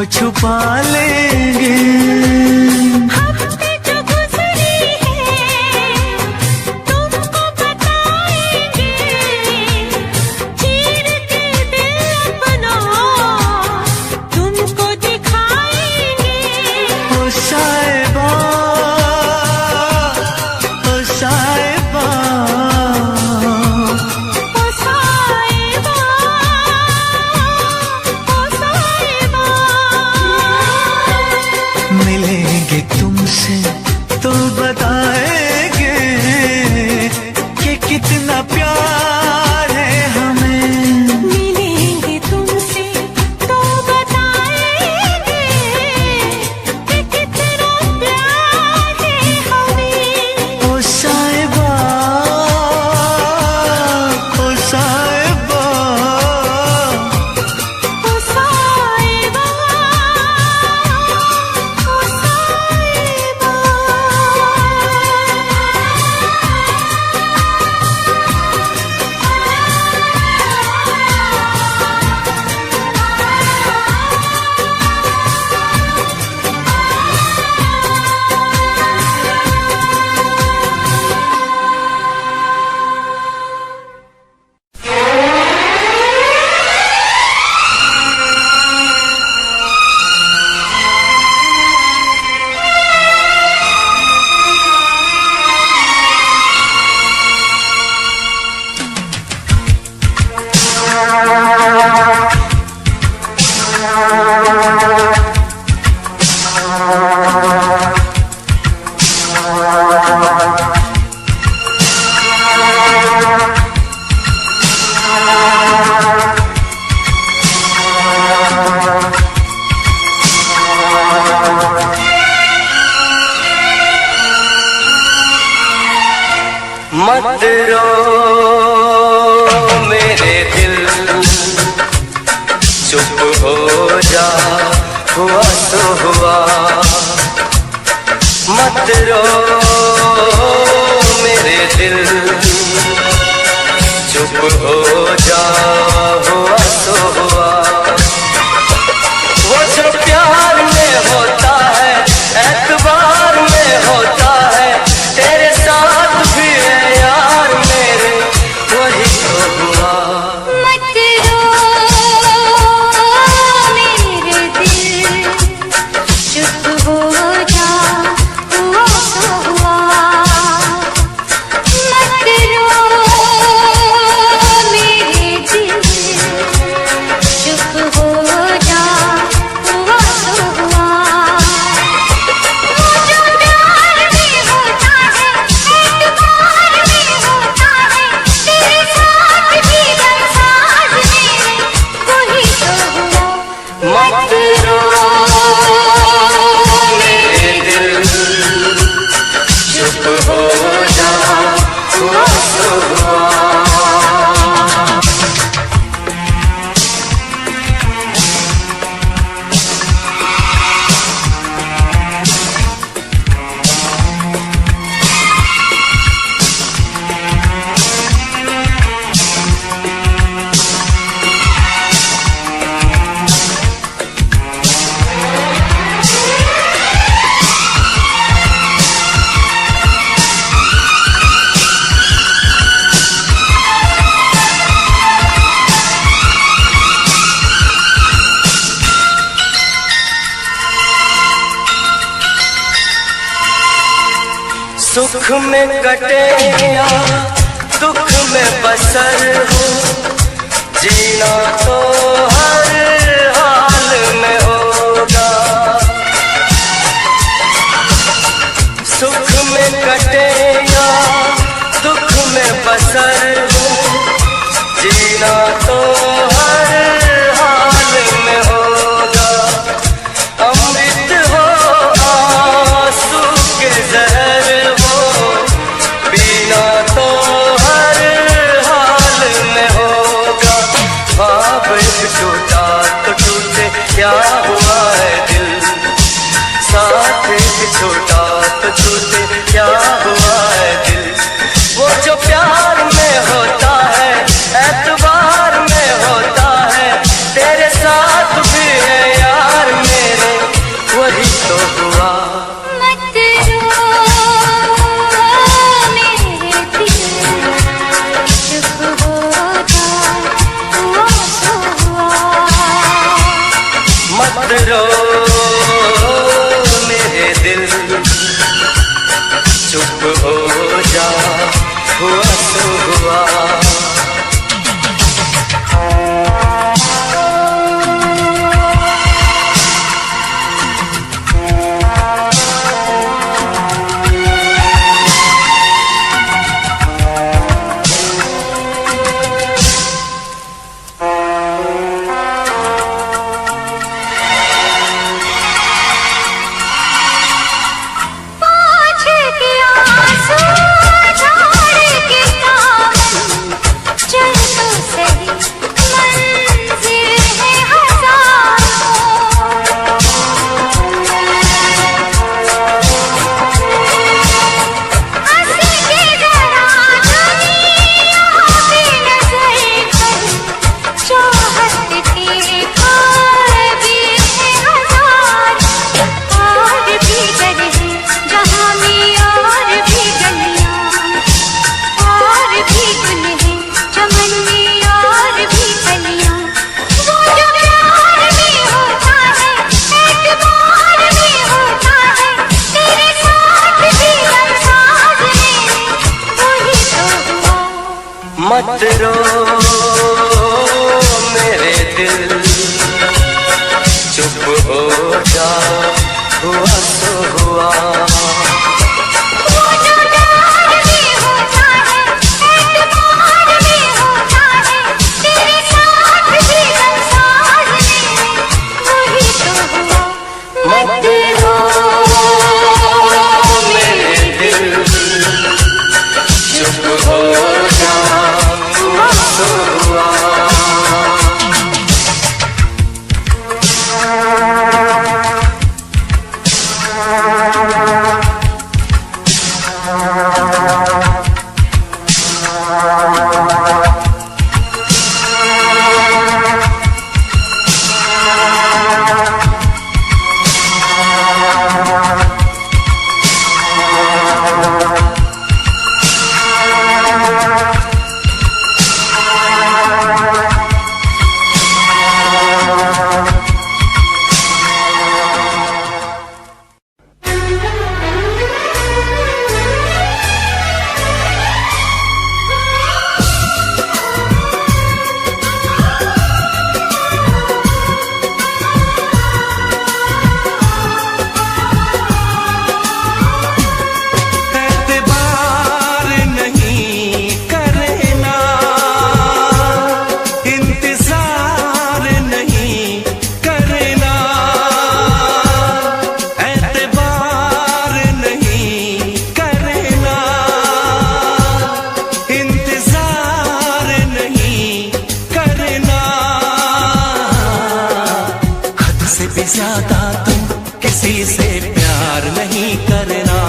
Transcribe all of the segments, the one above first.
वो छुपा लेंगे। हफ्ते जो गुजरे हैं तुमको बताएंगे, चीर के दिल अपना तुमको दिखाएंगे। ओ साहिबा, ओ साहिबा, ओ साहिबा, ओ साहिबा। मिलेंगे तुमसे तो बताएंगे कि कितना प्यार है हमें। मिलेंगे तुमसे तो बताएंगे कि कितना प्यार है हमें। ओ साहिबा, ओ साहिबा, ओ साहिबा, ओ साहिबा। मत रो मेरे दिल, चुप हो जा, हुआ तो हुआ। मत रो मेरे दिल, चुप हो जा, हुआ तो हुआ। वो जो प्यार में होता है, एतबार में होता है, तेरे साथ भी है यार मेरे, वही तो हुआ। मत रो मेरे दिल, चुप हो जा, हुआ तो हुआ। मत रो मेरे दिल, चुप हो जा, हुआ तो हुआ। वो जो प्यार में होता है, एतबार में होता है, तेरे साथ भी बरसात मेरे, वही तो हुआ। मत रो मेरे दिल, चुप हो जा, हुआ तो हुआ। सुख में कटे या दुख में बसर हो, जीना तो हर हाल में होगा। सुख में कटे या दुख में बसर हो, जीना तो हर हाल में होगा। अमृत हो आंसू के जहर हो, पीना तो हर हाल में होगा। ख्वाब एक टूटा तो टूटे, क्या हुआ है दिल, साथ एक छोटा तो टूटे, क्या हुआ है दिल। वो जो प्यार में होता है, एतबार में होता है, तेरे साथ भी है यार मेरे। रो मेरे दिल, चुप हो जा, हुआ तो हुआ। मत रो मेरे दिल, चुप हो जा, हुआ तो हुआ। मत रो मेरे दिल, चुप हो जा, हुआ तो हुआ। ज्यादा तुम किसी से प्यार नहीं करना,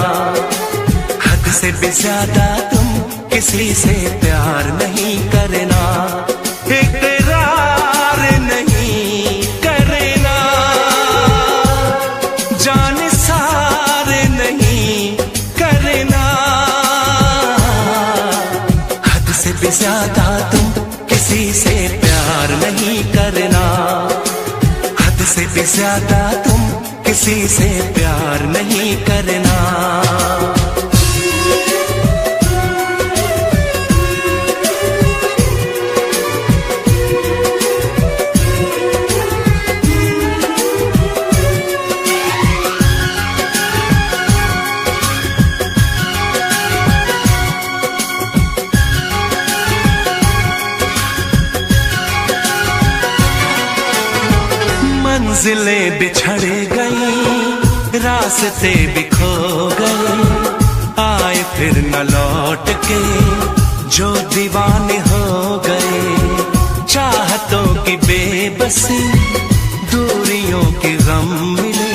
हद से भी ज्यादा तुम किसी से प्यार नहीं करना, इकरार नहीं करना, जान सार नहीं करना, हद से भी ज्यादा तुम किसी से प्यार नहीं करना, से भी ज्यादा तुम किसी से प्यार नहीं करना। मंजिलें बिछड़ गई, रास्ते बिखो गए, आए फिर न लौट के जो दीवाने हो गए, चाहतों की बेबसी, दूरियों के गम मिले,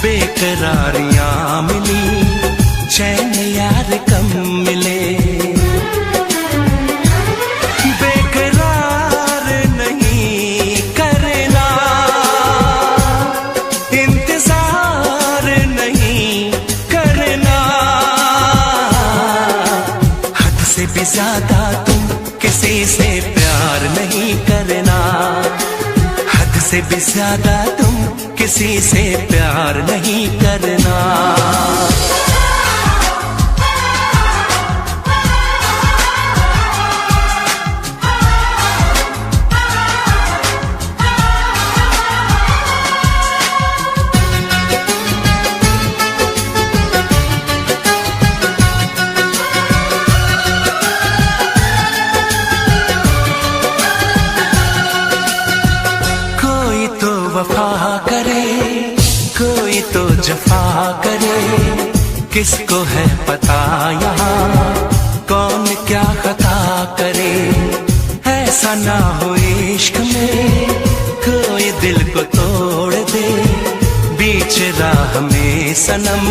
बेकरारियां मिली, चैन यार कम मिले, ज्यादा तुम किसी से प्यार नहीं करना, हद से भी ज्यादा तुम किसी से प्यार नहीं करना। वफा करे कोई तो जफा करे, किसको है पता यहाँ कौन क्या खता करे। ऐसा ना हो इश्क में कोई दिल को तोड़ दे, बीच राह में सनम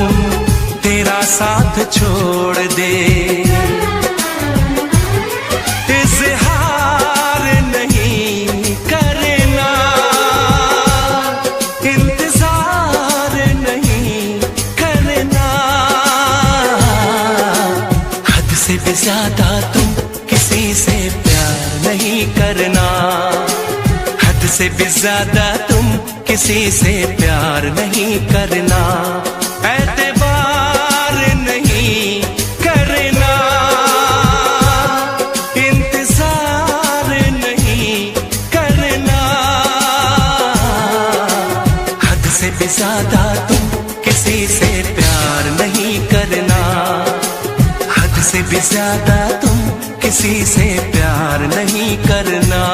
तेरा साथ छोड़ दे। इज़हार नहीं करना, इंतजार नहीं करना, हद से भी ज्यादा तुम किसी से प्यार नहीं करना। हद से भी ज्यादा तुम किसी से प्यार नहीं करना। एतबार नहीं करना, इंतजार नहीं करना, हद से भी ज्यादा तुम किसी से प्यार नहीं करना। हद से भी ज्यादा तुम किसी से प्यार नहीं करना।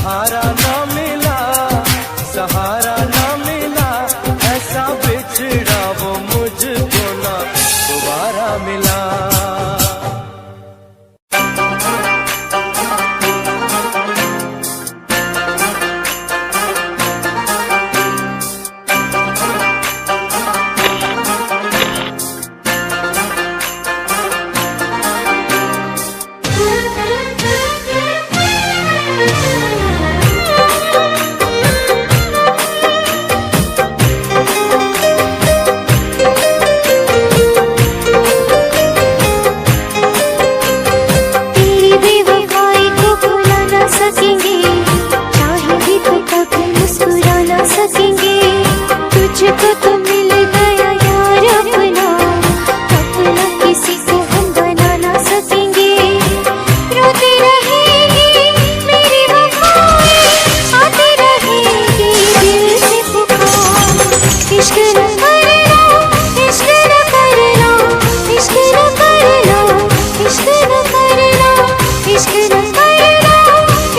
सहारा ना मिला, सहारा ना मिला, ऐसा बिछड़ा वो मुझको ना दोबारा मिला। तुझको तो मिल गया यार अपना, अपना किसी को हम बना ना सकेंगे। रोती रहेगी मेरी वफाएं, आती रहेगी दिल से पुकार। इश्क न करना, इश्क न करना, इश्क न करना, इश्क न करना, इश्क न करना,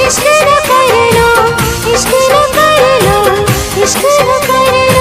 इश्क न करना, इश्क न करना, इश्क न करना।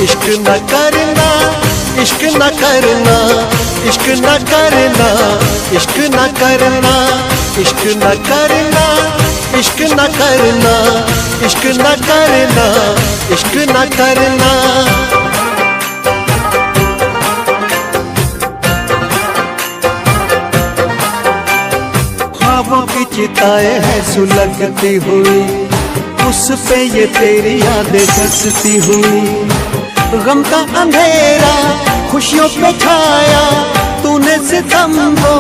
इश्क न करना, इश्क न करना, इश्क न करना, इश्क न करना, इश्क न करना, इश्क न करना, इश्क न करना, इश्क न करना। ख्वाबों की चिताएं हैं सुलगती हुई, उस पे ये तेरी यादें बसती हुई। गम का अंधेरा खुशियों पे छाया, तूने सितम को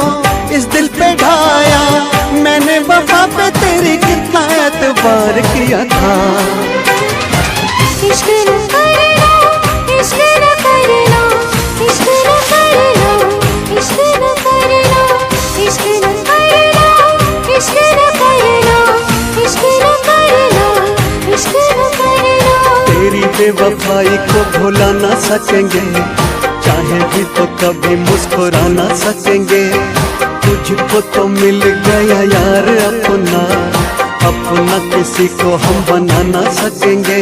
इस दिल पे ढाया। मैंने वफा पे तेरी कितना एतबार किया था। इश्क न करना, इश्क न करना, इश्क न करना, इश्क न करना, इश्क न करना, इश्क न करना, इश्क न करना, इश्क न करना। तेरी बेवफाई को भुला ना सकेंगे, चाहे भी तो कभी मुस्कुरा ना सकेंगे। तुझको तो मिल गया यार अपना, अपना किसी को हम बना ना सकेंगे।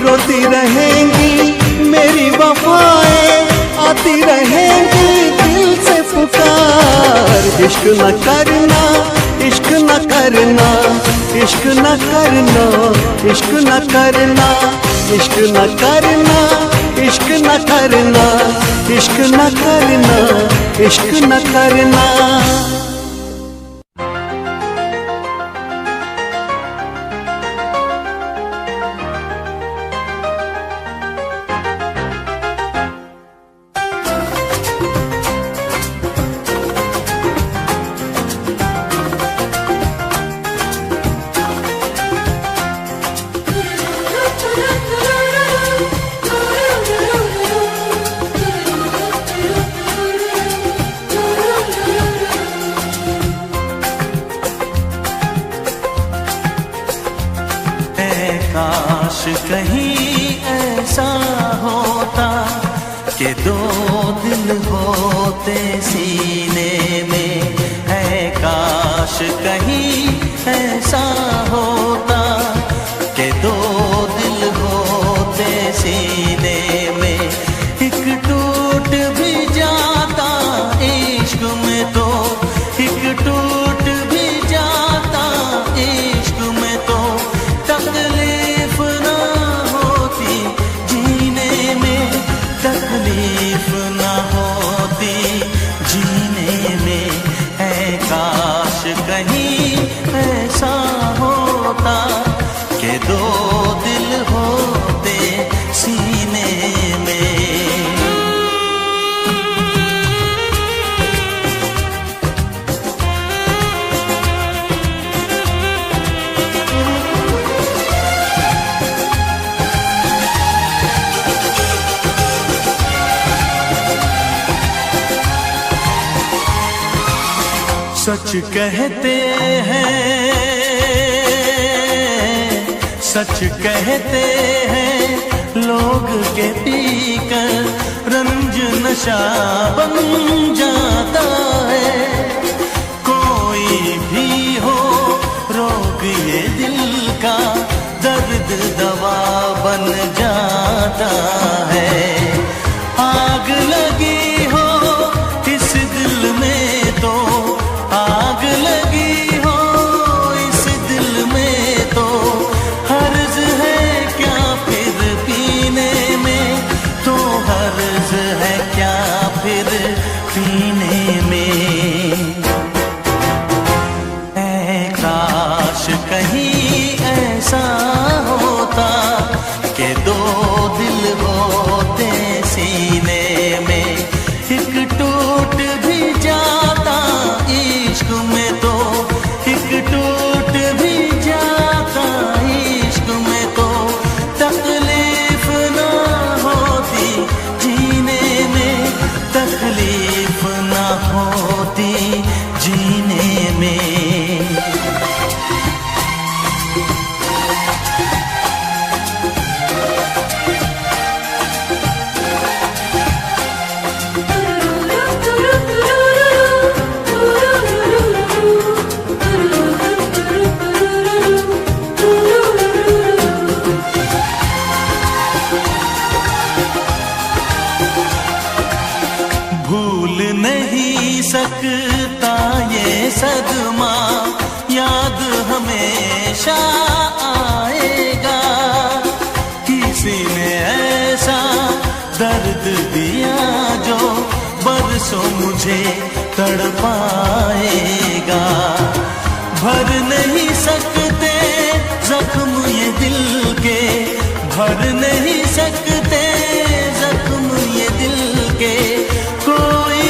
रोती रहेंगी मेरी वफाएं, आती रहेंगी दिल से पुकार। इश्क न करना, इश्क न करना, इश्क न करना, इश्क न करना, इश्क न करना, इश्क न करना, इश्क न करना, इश्क न करना। काश कहीं ऐसा होता कि दो दिल होते सीने में, है काश कहीं ऐसा होता कि दो दिल होते सीने में। एक टूट भी जाता इश्क में तो, एक टूट भी जाता इश्क में तो, तकलीफ ना होती जीने में, तकलीफ ना होती जीने में। है काश कहीं ऐसा होता कि दो दिल होते सीने में। कहते हैं, सच कहते हैं लोग के पीकर रंज नशा बन जाता है। कोई भी हो रोग ये दिल का, दर्द दवा बन जाता है। आग लगी हो इस दिल में तो, आग लगी हो इस दिल में तो, हर्ज है क्या फिर पीने में, तो हर्ज है क्या फिर पीने में। ऐ काश कहीं ऐसा होता कि दो दिल होते सीने में, एक टूट भी जाता इश्क में तो, एक टूट भी जाता इश्क में तो, तकलीफ ना होती जीने में, तकलीफ ना होती जीने में। भूल नहीं सकता ये सदमा, याद हमेशा आएगा। किसी ने ऐसा दर्द दिया जो बरसों मुझे तड़पाएगा। भर नहीं सकते जख्म ये दिल के, भर नहीं सकते जख्म ये दिल के, कोई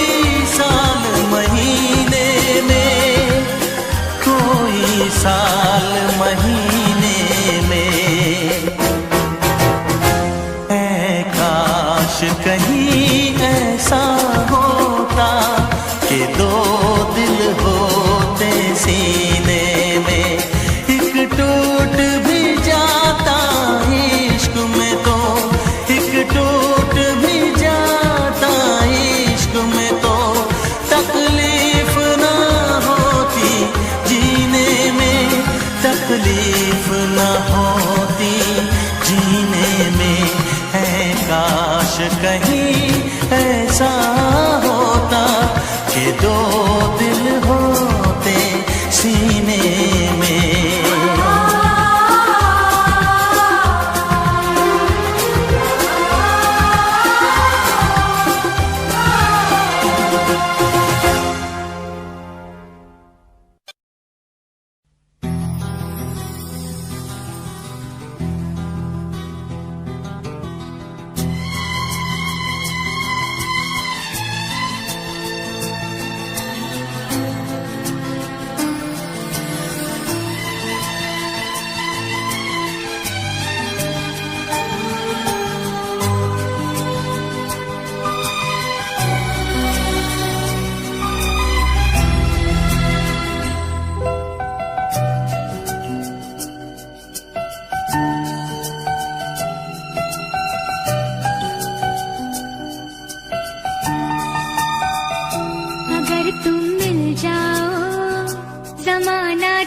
साल महीने में, कोई साल महीने में। ऐ काश कहीं ऐसा होता कि दो दिल होते सीने में, एक टूट भी जाता इश्क में तो, एक टूट भी जाता इश्क में तो, तकलीफ ना होती जीने में, तकलीफ ना होती जीने में। है काश कहीं ऐसा होता कि दो दिल होते सीने में।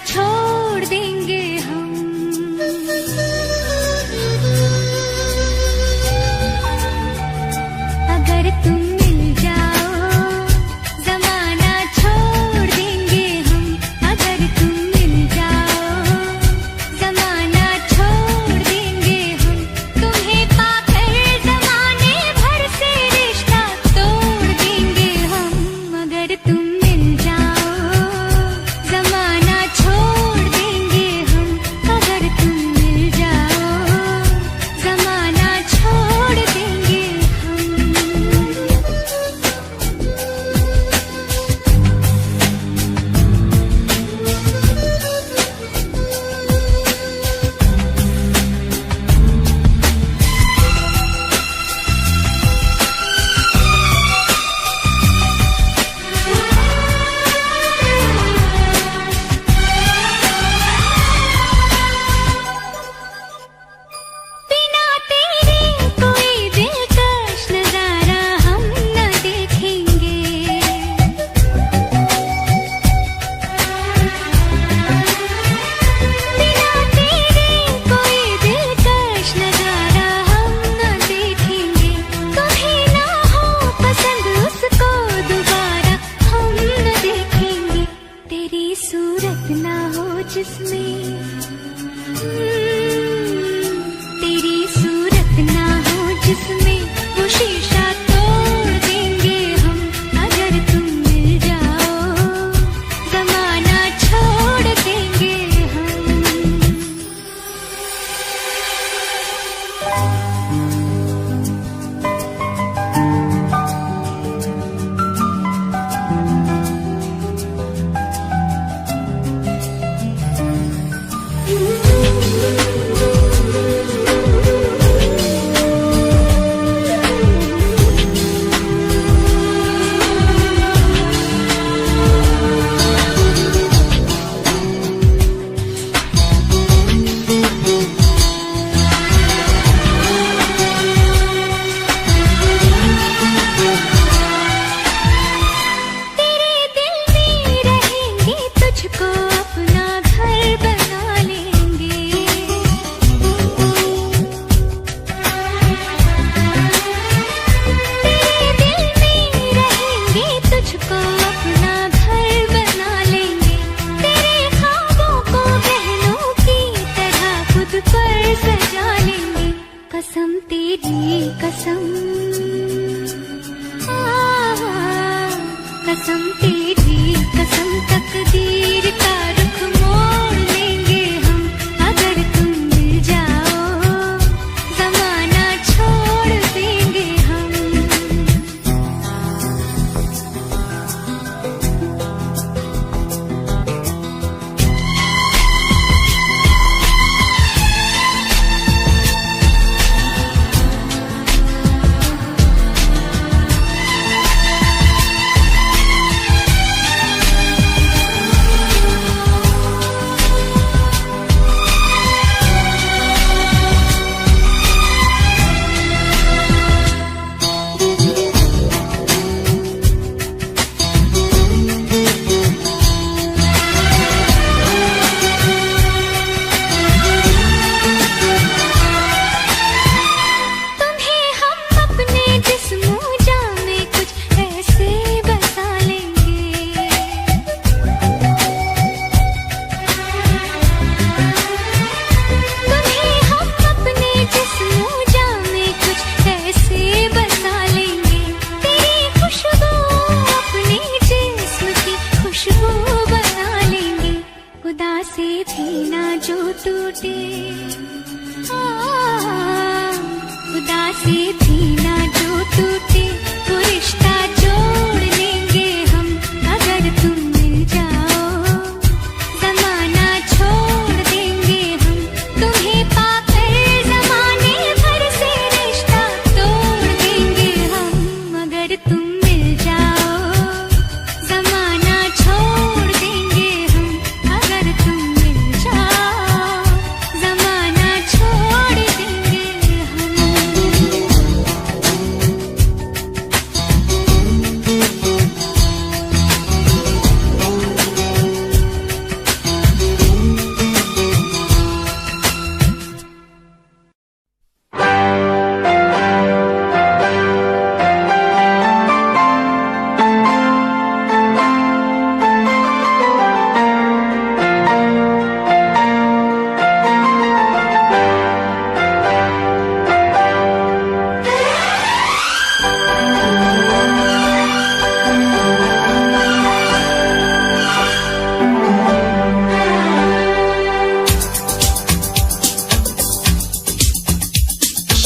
छोड़ देंगे हम, अगर तुम मिल जाओ जमाना छोड़ देंगे हम, अगर तुम मिल जाओ जमाना छोड़ खुदा से भी ना जो टूटे वो रिश्ता जोड़ लेंगे हम अगर तुम मिल जाओ। जमाना छोड़ देंगे हम तुम्हें पाकर, जमाने भर से रिश्ता तोड़ देंगे हम अगर तुम मिल जाओ। जमाना छोड़ देंगे हम अगर तुम मिल जाओ। जमाना छोड़ देंगे हम।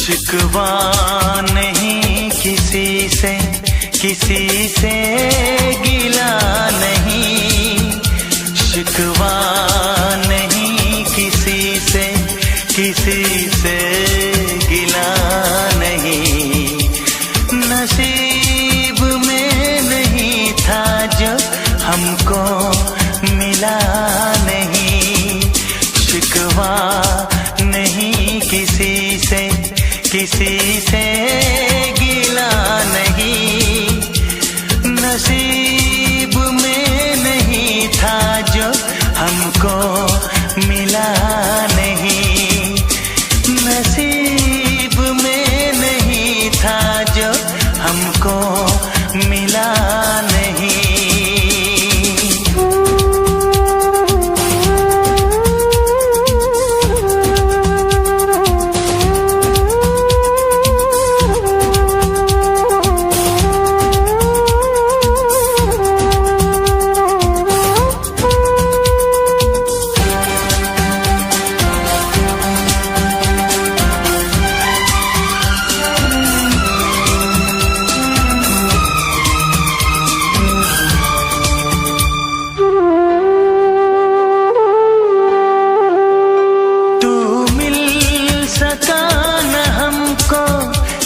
शिकवा नहीं किसी से, किसी से गिला नहीं। शिकवा नहीं किसी से, किसी से गिला नहीं। नसीब में नहीं था जो हमको मिला नहीं। शिकवा नहीं किसी से, किसी से गिला नहीं। नसीब में नहीं था जो हमको मिला नहीं। नसीब में नहीं था जो हमको मिला नहीं।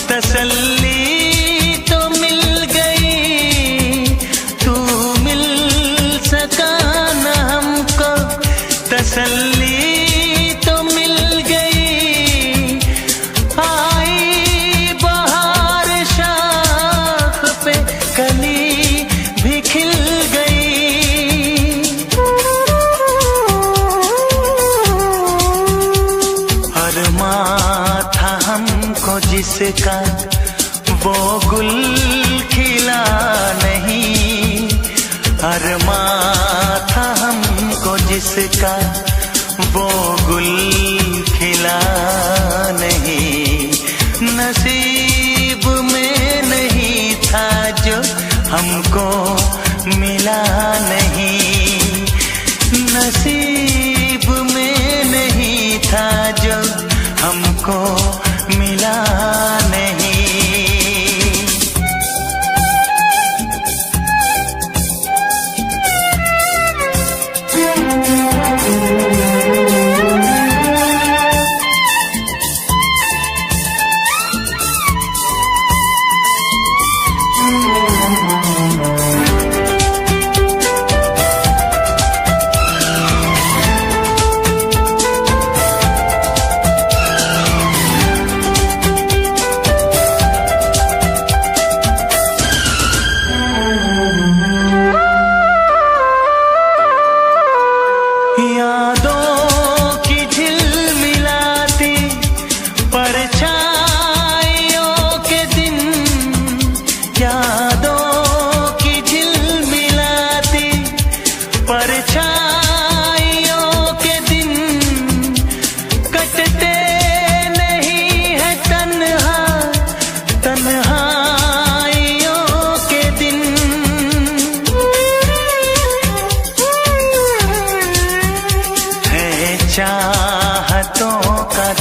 तसल्ली तो मिल गई, तू मिल सका न हमको। तसल्ली तो मिल गई। आई बहार शाख पे कली भी खिल गई। अरमां था हमको जिसका वो गुल खिला नहीं। अरमां था हमको जिसका वो गुल खिला नहीं। नसीब में नहीं था जो हमको मिला नहीं। नसीब में नहीं था जो हमको मिला नहीं।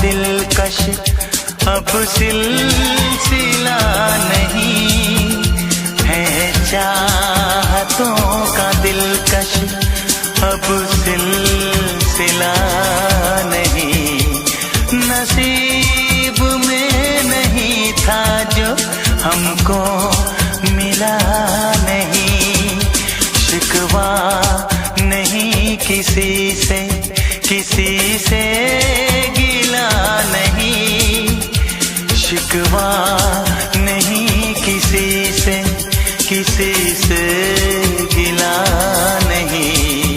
दिलकश अब सिलसिला नहीं है, चाहतों का दिलकश अब सिलसिला नहीं। नसीब में नहीं था जो हमको मिला नहीं, शिकवा नहीं किसी से, किसी से गिला नहीं, शिकवा नहीं किसी से, किसी से गिला नहीं।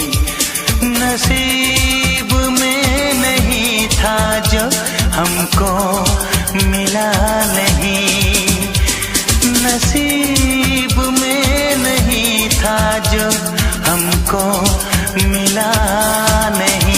नसीब में नहीं था जो हमको मिला नहीं, नसीब में नहीं था जो हमको मिला नहीं।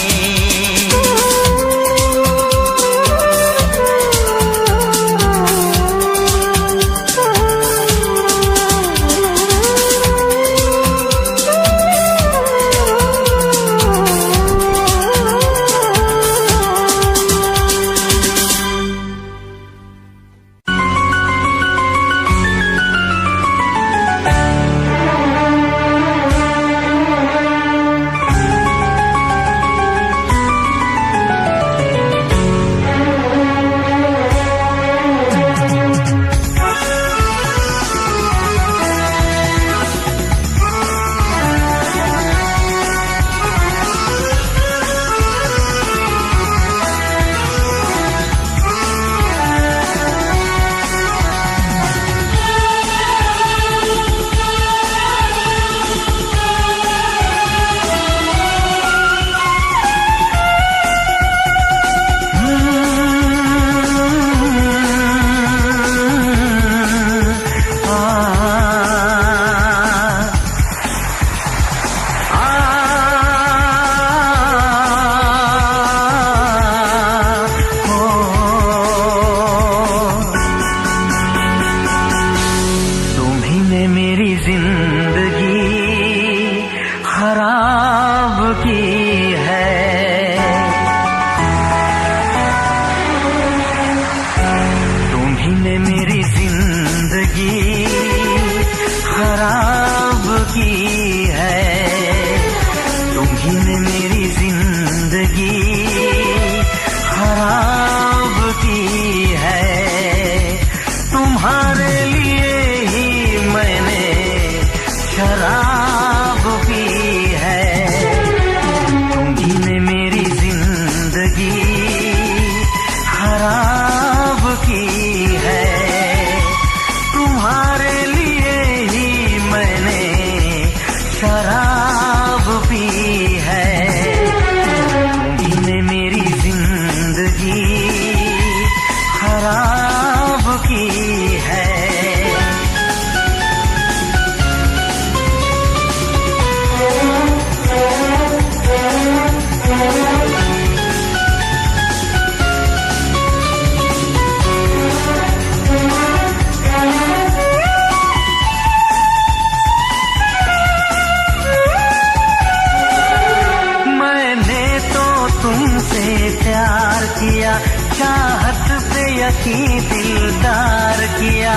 दिलदार किया,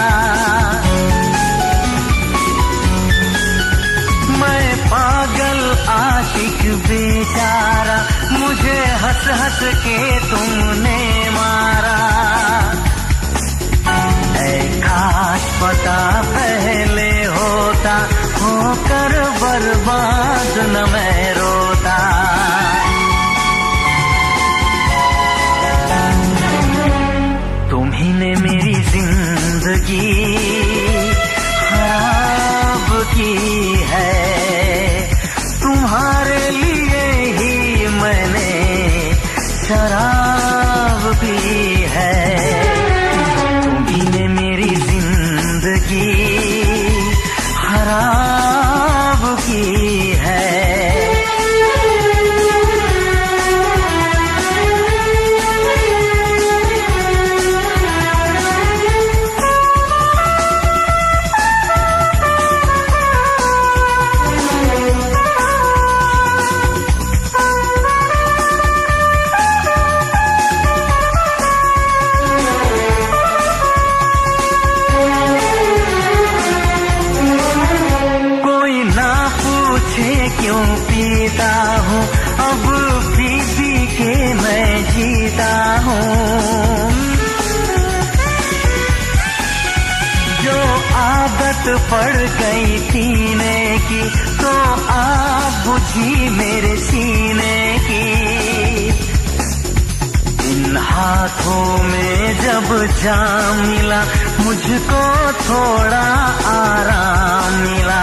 मैं पागल आशिक बेचारा, मुझे हंस हंस के तुमने मारा। ऐ काश पता पहले होता, होकर बर्बाद न मैं रोता। तुम्ही ने मेरी जिंदगी खराब की है, तुम्हारे लिए ही मैंने शराब पी है। तुम्ही ने मेरी जिंदगी खराब की है। आदत पड़ गई पीने की, तो आग बुझी मेरे सीने की। इन हाथों में जब जाम मिला, मुझको थोड़ा आराम मिला।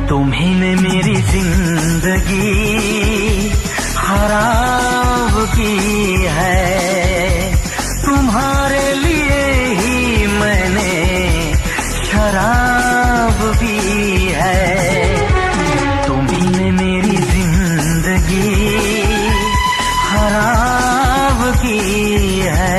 तुम्ही ने मेरी जिंदगी खराब की है, तुम्हारे लिए ही मैंने शराब पी है। तुम्ही ने मेरी जिंदगी खराब की है।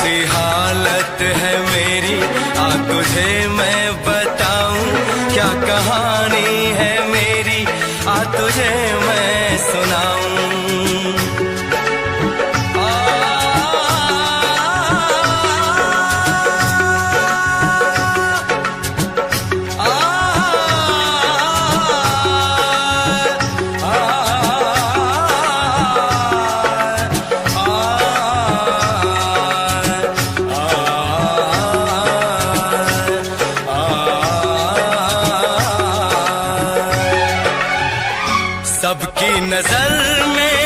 कैसी हालत है मेरी, आ तुझे मैं बताऊं क्या कहानी है मेरी, आ तुझे मैं सुनाऊं। सबकी नजर में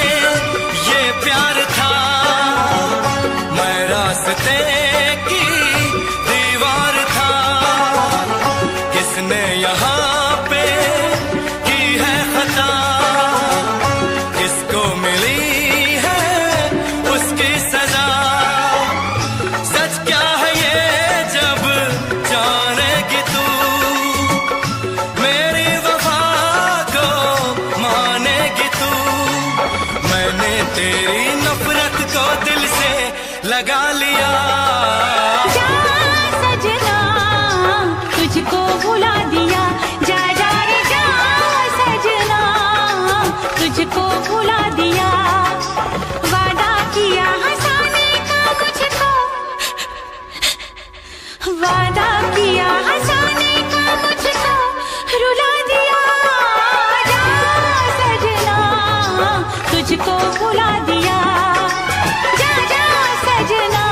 ये प्यार था, मैं रास्ते की दीवार था, किसने यहाँ पे की है खता, किसको मिली है उसकी सजा। सच क्या है ये जब जानेगी तू, मेरी वफा को मानेगी तू। मैंने तेरी नफरत को दिल से लगा लिया। जा सजना तुझको भुला दिया, जा जा रे जा सजना तुझको भुला दिया। वादा किया हंसाने का मुझको, वादा किया हंसाने का मुझको रुला दिया। जा सजना तुझको भुला दिया, जा जा सजना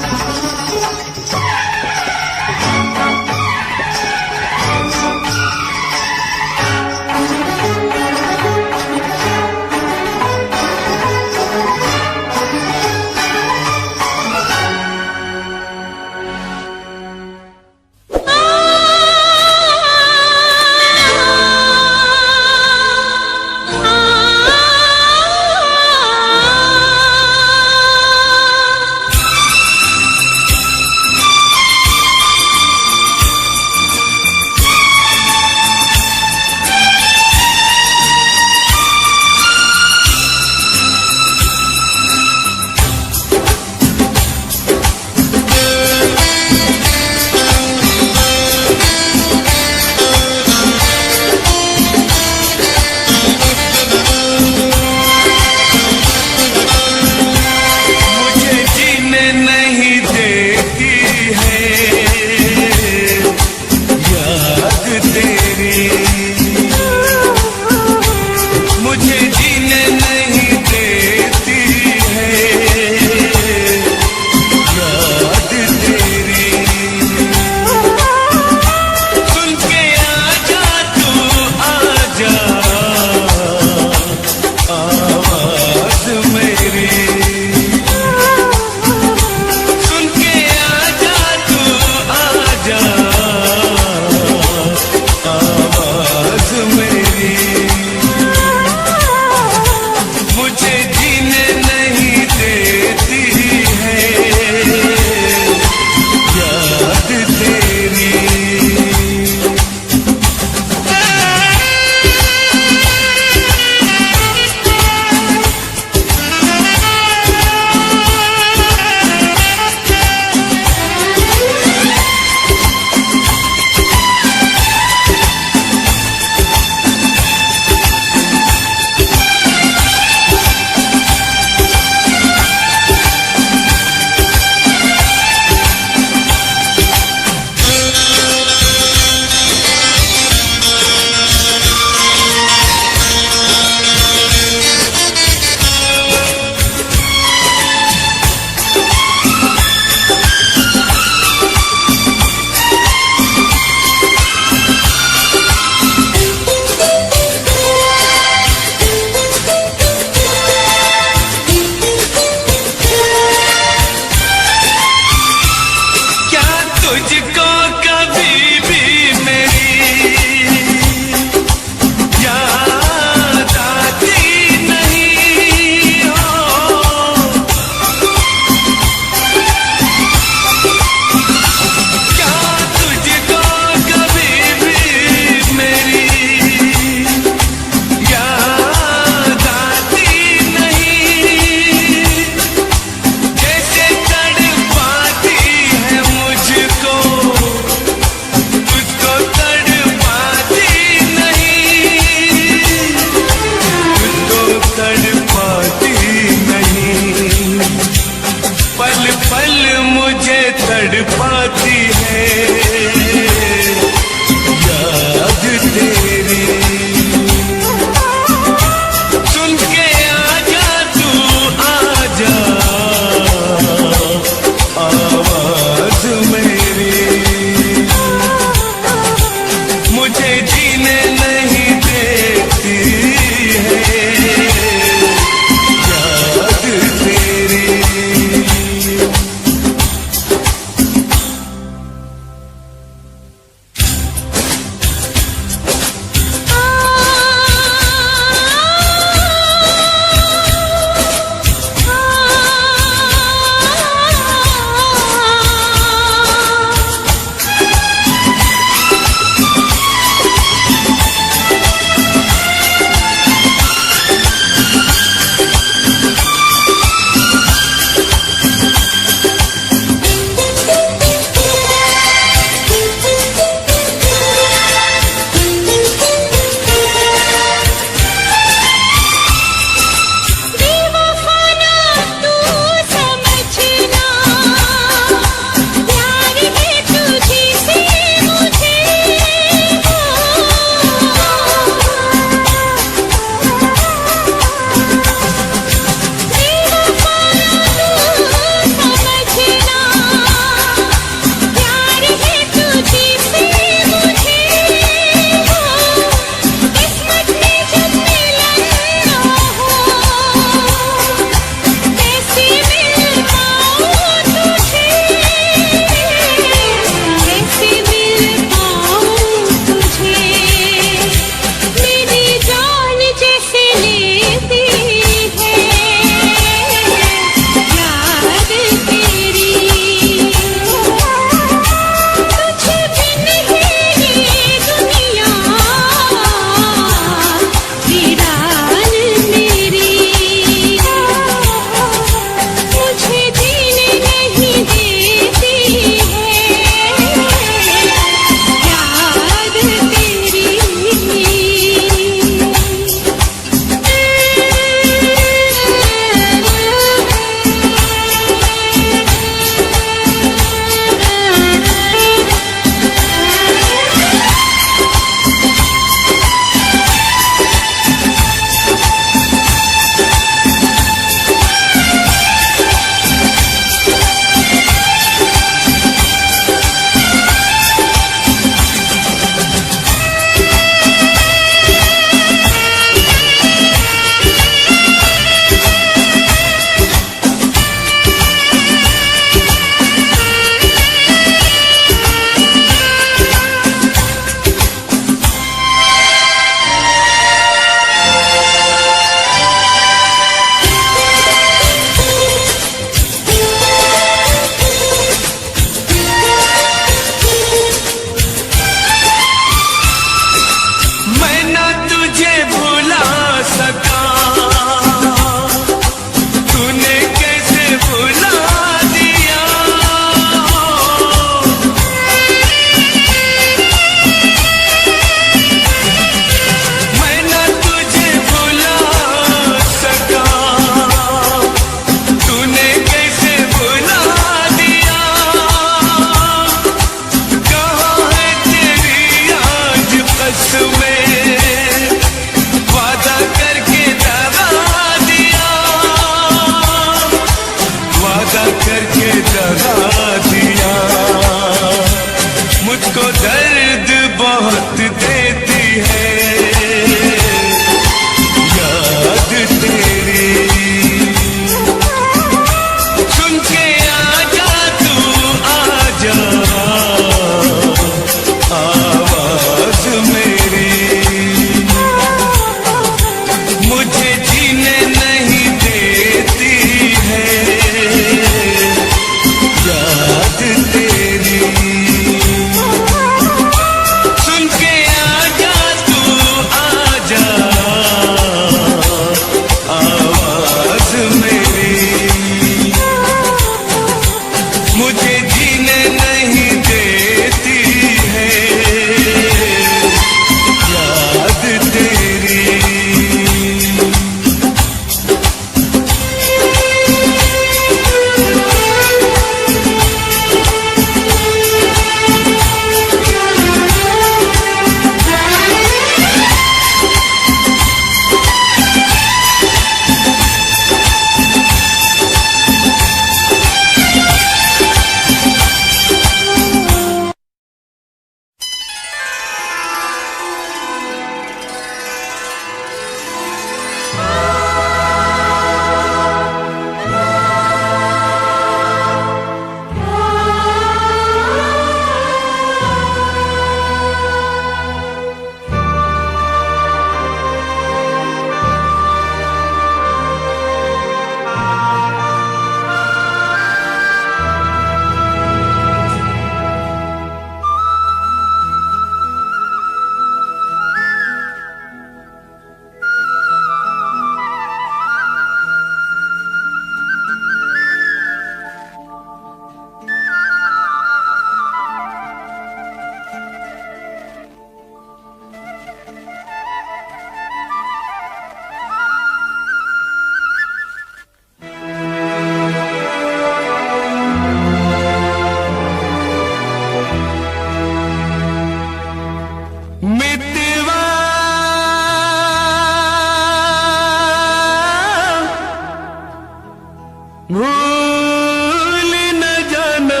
भूल न जाना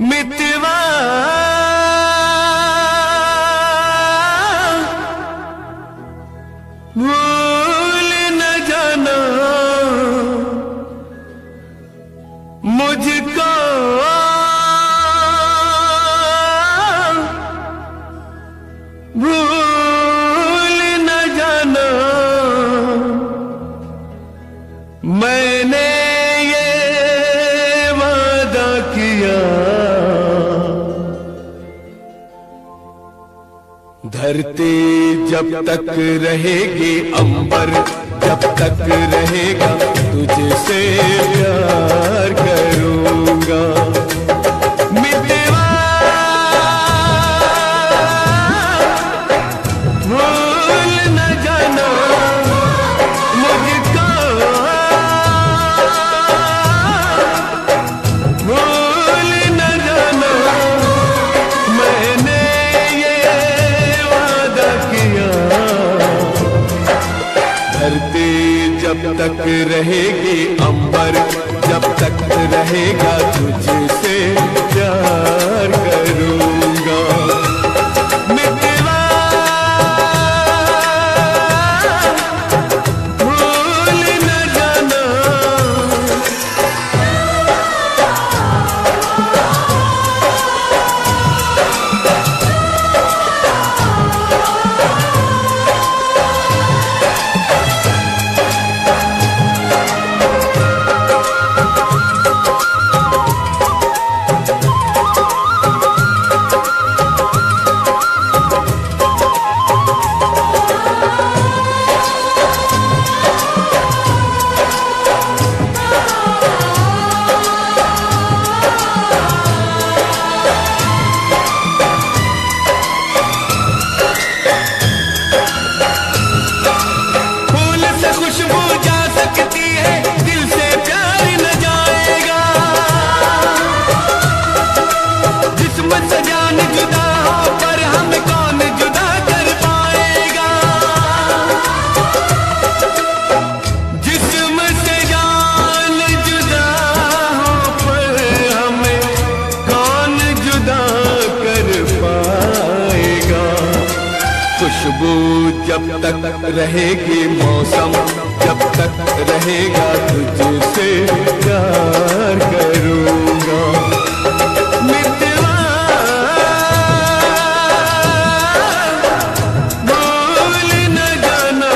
मितवा भूल न जाना मुझको भूल न जाना मैंने ये वादा किया धरती जब तक रहेगी अंबर जब तक रहेगा तुझसे प्यार करूंगा मितवा भूल न जाना मुझको भूल न जाना मैंने ये वादा किया धरती जब तक रहेगी अंबर जब तक रहेगा तुझसे प्यार करूंगा मितवा भूल न जाना खुशबू जब तक रहेगी मौसम जब तक रहेगा तुझसे प्यार करूंगा मितवा भूल न जाना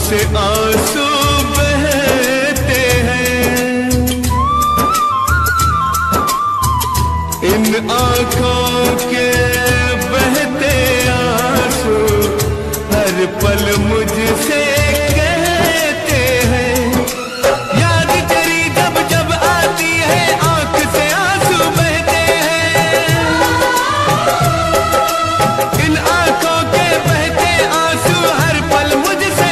से आंसू बहते हैं इन आंखों के बहते आंसू हर पल मुझसे कहते हैं याद तेरी जब जब आती है आंख से आंसू बहते हैं इन आंखों के बहते आंसू हर पल मुझसे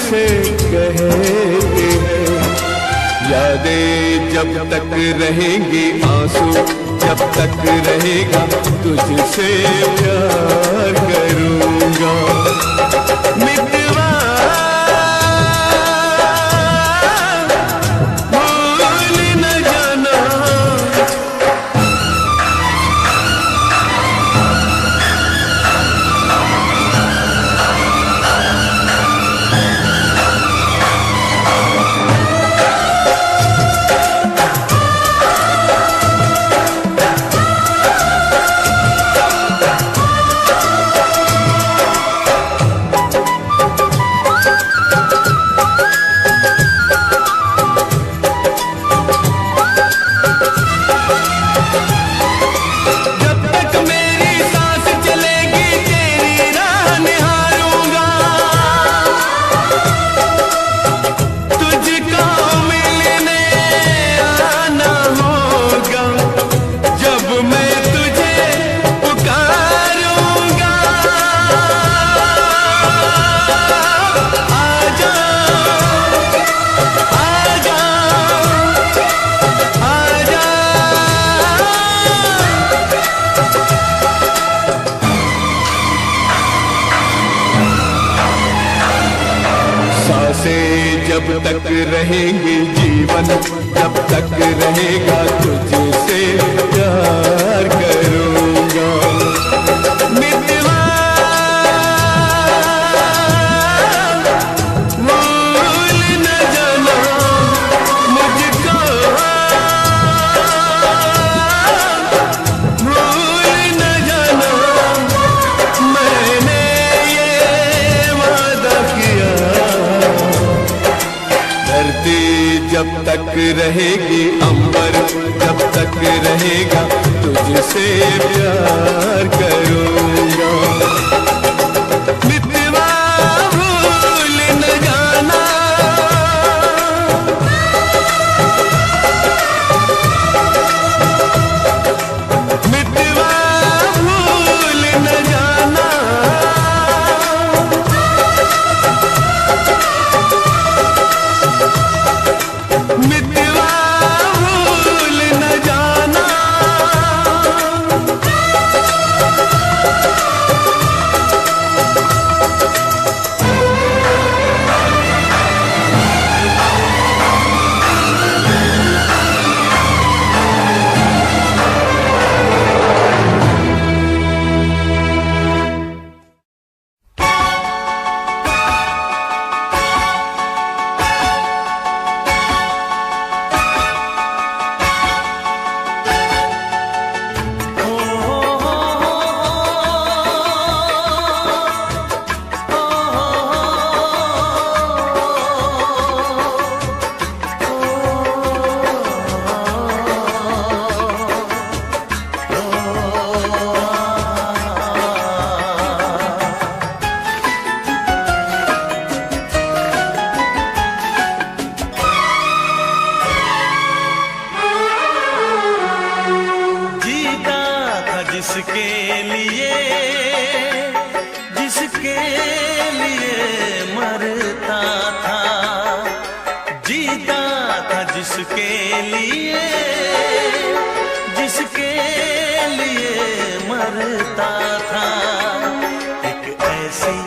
से कहते हैं यादें जब तक रहेंगी आंसू जब तक रहेगा तुझसे प्यार करूंगा मितवा भूल न जाना जब तक रहेंगे जीवन, जब तक रहेगा तुझसे प्यार करूँगा। मितवा भूल न जाना मुझको, भूल न जाना मैंने ये वादा किया। धरती जब तक रहेगी, अंबर जब तक रहेगा तुझसे प्यार करूँगा। मितवा भूल न जाना, मितवा भूल न जाना, मितवा भूल न जाना। जिसके लिए, जिसके लिए मरता था, जीता था जिसके लिए, जिसके लिए मरता था। एक ऐसी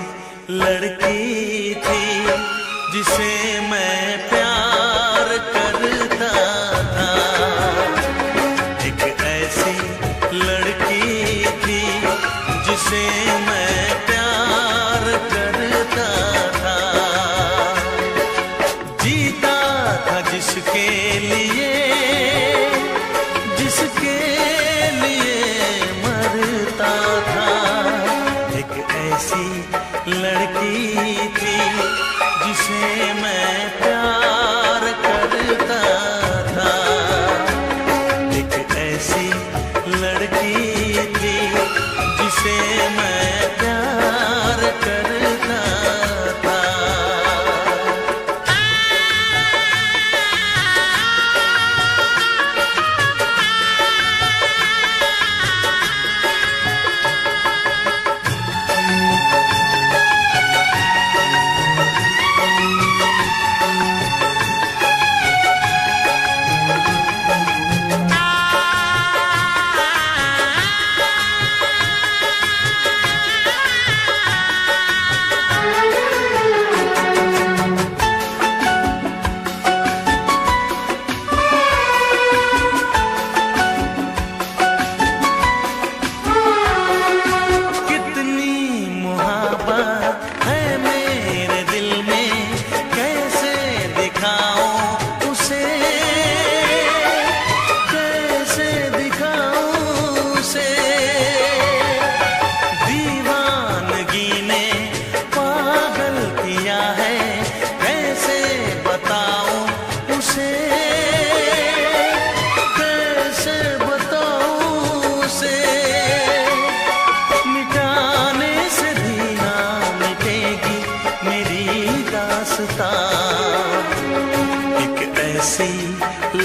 लड़की थी जिसे मैं प्यार करता था, एक ऐसी लड़की थी जिसे मैं प्यार करता था। जीता था जिसके लिए, जिसके लिए मरता था। एक ऐसी लड़की थी जिसे मैं प्यार करता था, एक ऐसी लड़की थी जिसे मैं प्यार करता था।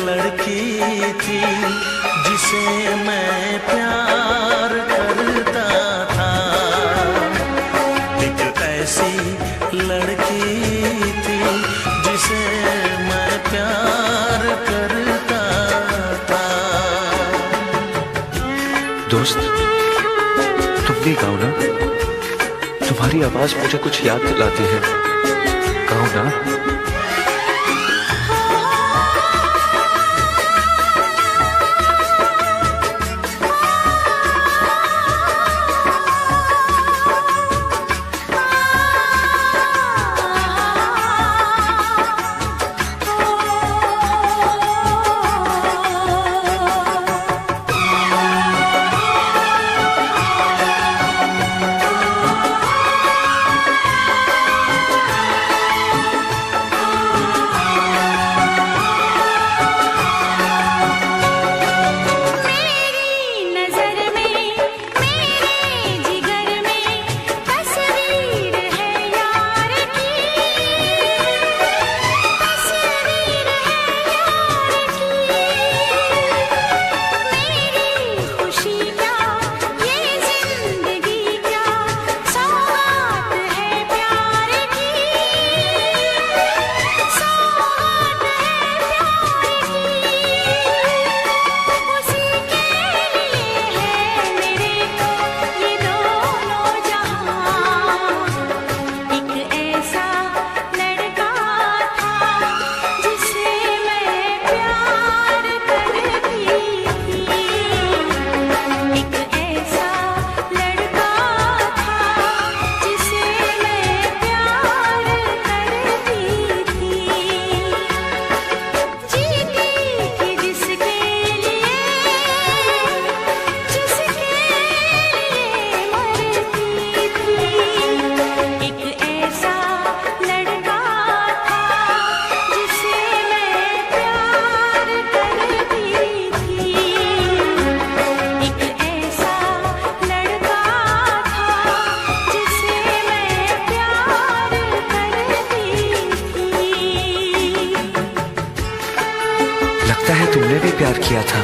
लड़की थी जिसे मैं प्यार करता था, एक ऐसी लड़की थी जिसे मैं प्यार करता था। दोस्त, तुम भी गाओ ना, तुम्हारी आवाज मुझे कुछ याद दिलाती है, गाओ ना। प्यार किया था।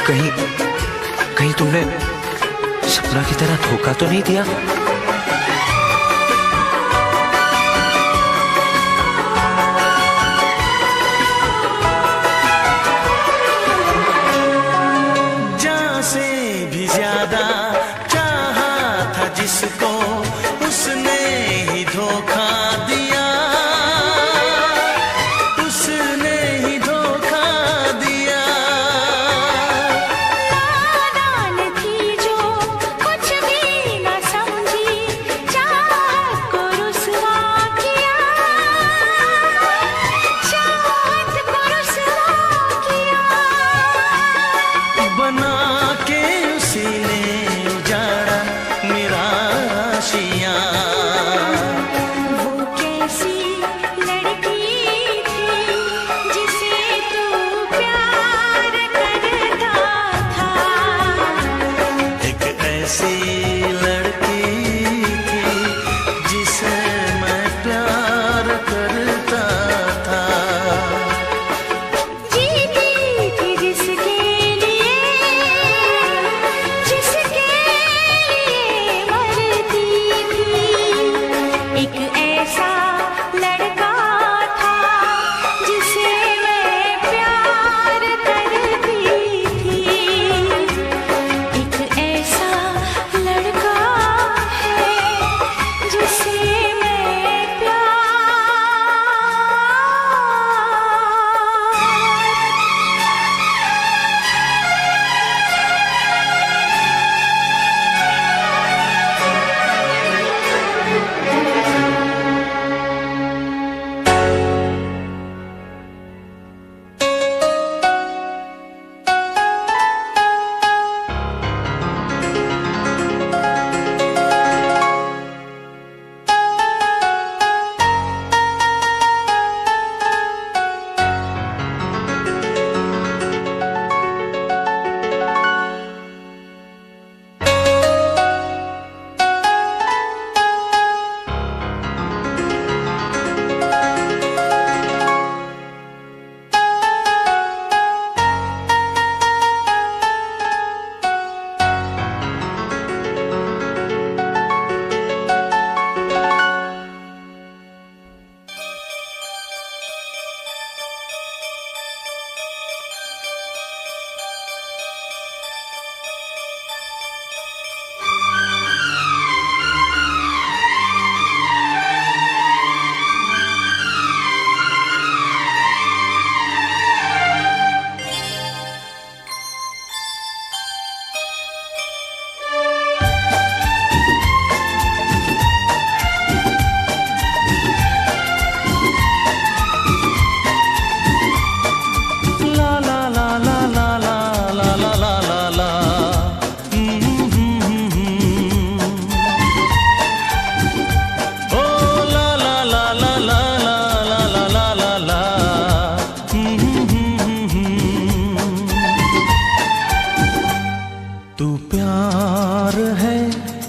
कहीं कहीं तुमने सपना की तरह धोखा तो नहीं दिया? जान से भी ज्यादा चाहा था जिसको, उसने ही धोखा दिया, उसने ही धोखा दिया। नादान थी जो कुछ भी न समझी, चाहत को रुसवा किया, चाहत को रुसवा किया। बना के उसी ने उजाड़ा मेरा आशियाँ। वो कैसी लड़की थी जिसे तू प्यार करता था, एक ऐसी लड़की थी जिसे मैं प्यार करता था। जीती थी जिसके लिए मरती थी। एक ऐसा लड़का था जिसे मैं प्यार करती थी। एक ऐसा लड़का है जिसे मैं प्यार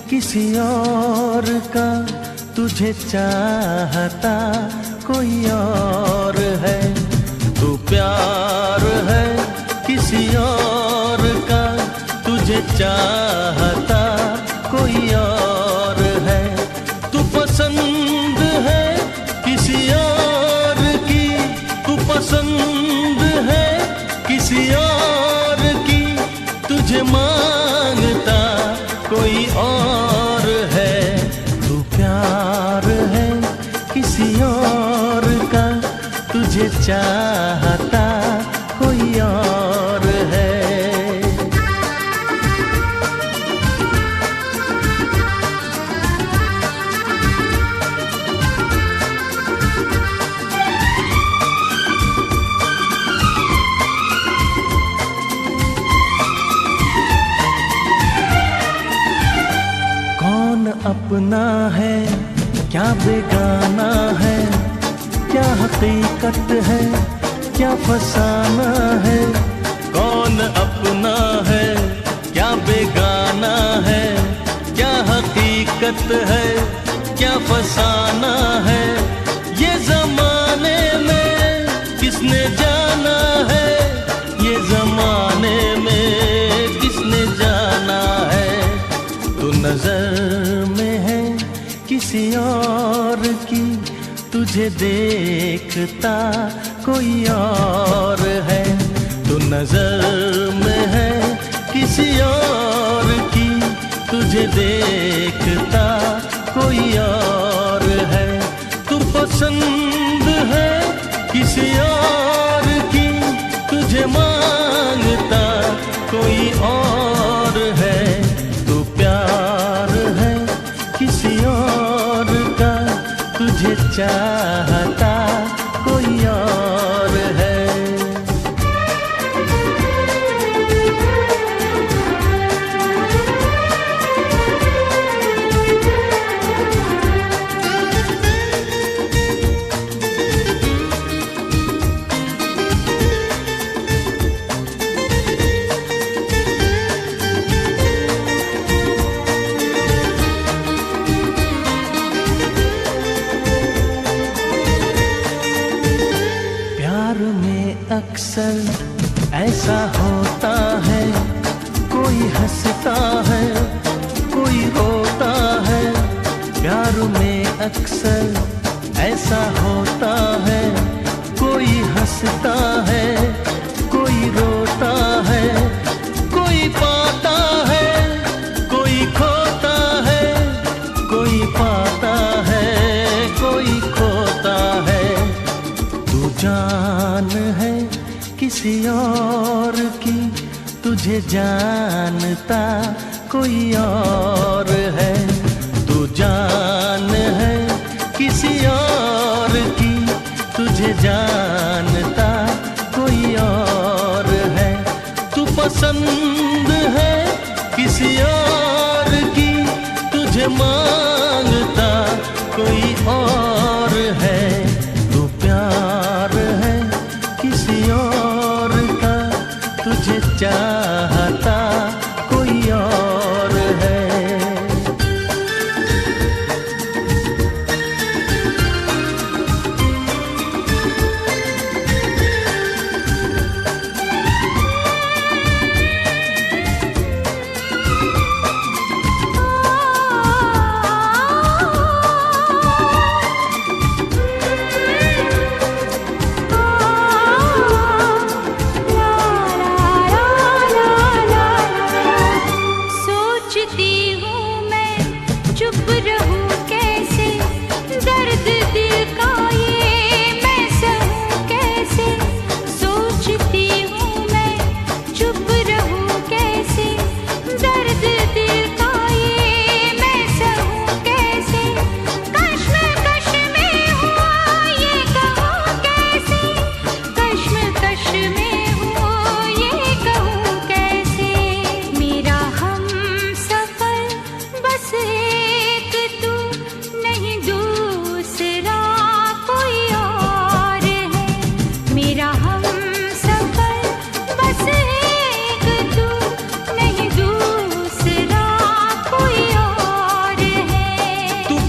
किसी और का, तुझे चाहता कोई और है। तू प्यार है किसी और का, तुझे चाहता कोई और है। तू पसंद है किसी और की, तू पसंद है किसी और की, तुझे मांगता कोई और है। तू प्यार है किसी और का, तुझे चाहता कोई और है। अपना है क्या बेगाना है, क्या हकीकत है क्या फसाना है। कौन अपना है क्या बेगाना है, क्या हकीकत है क्या फसाना है। ये जमाने में किसने जाना है, की तुझे देखता कोई और है, तू नजर में है किसी और की, तुझे देखता कोई और है, तू पसंद है किसी और की, तुझे मांगता कोई और है, तू प्यार है किसी और का, तुझे चाहता कोई और है। अक्सर ऐसा होता है, कोई हंसता है कोई रोता है, प्यार में अक्सर ऐसा होता है, कोई हंसता है कोई रोता है, कोई पाता है कोई खोता है, कोई पाता है कोई खोता है, तू जान है किसी और की, तुझे जानता कोई और है, तू जान है किसी और की, तुझे जानता कोई और है, तू पसंद है किसी और की, तुझे मांगता कोई और है, तू प्यार है किसी और का, तुझे चाहता कोई और है।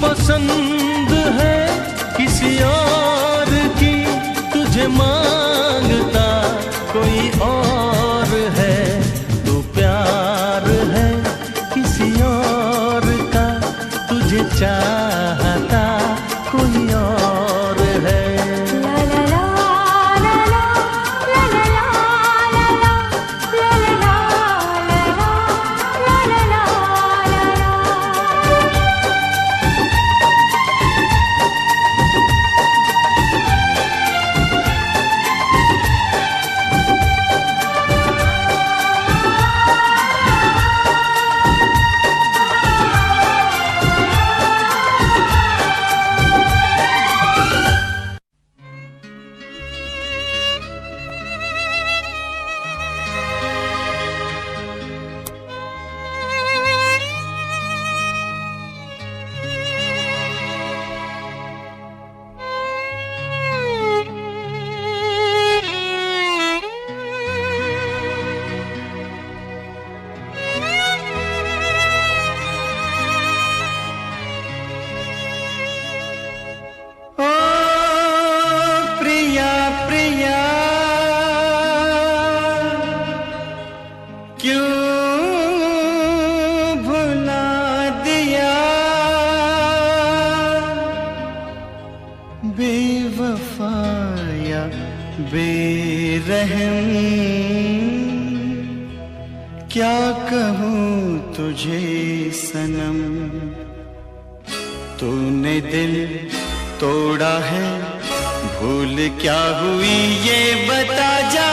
पसंद है किसी और की, तुझे मांगता कोई और है, तू प्यार है किसी और का, तुझे चाहता कोई और है। बेवफा या बेरहम, क्या कहूँ तुझे सनम। तूने दिल तोड़ा है, भूल क्या हुई ये बता जा।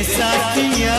साथिया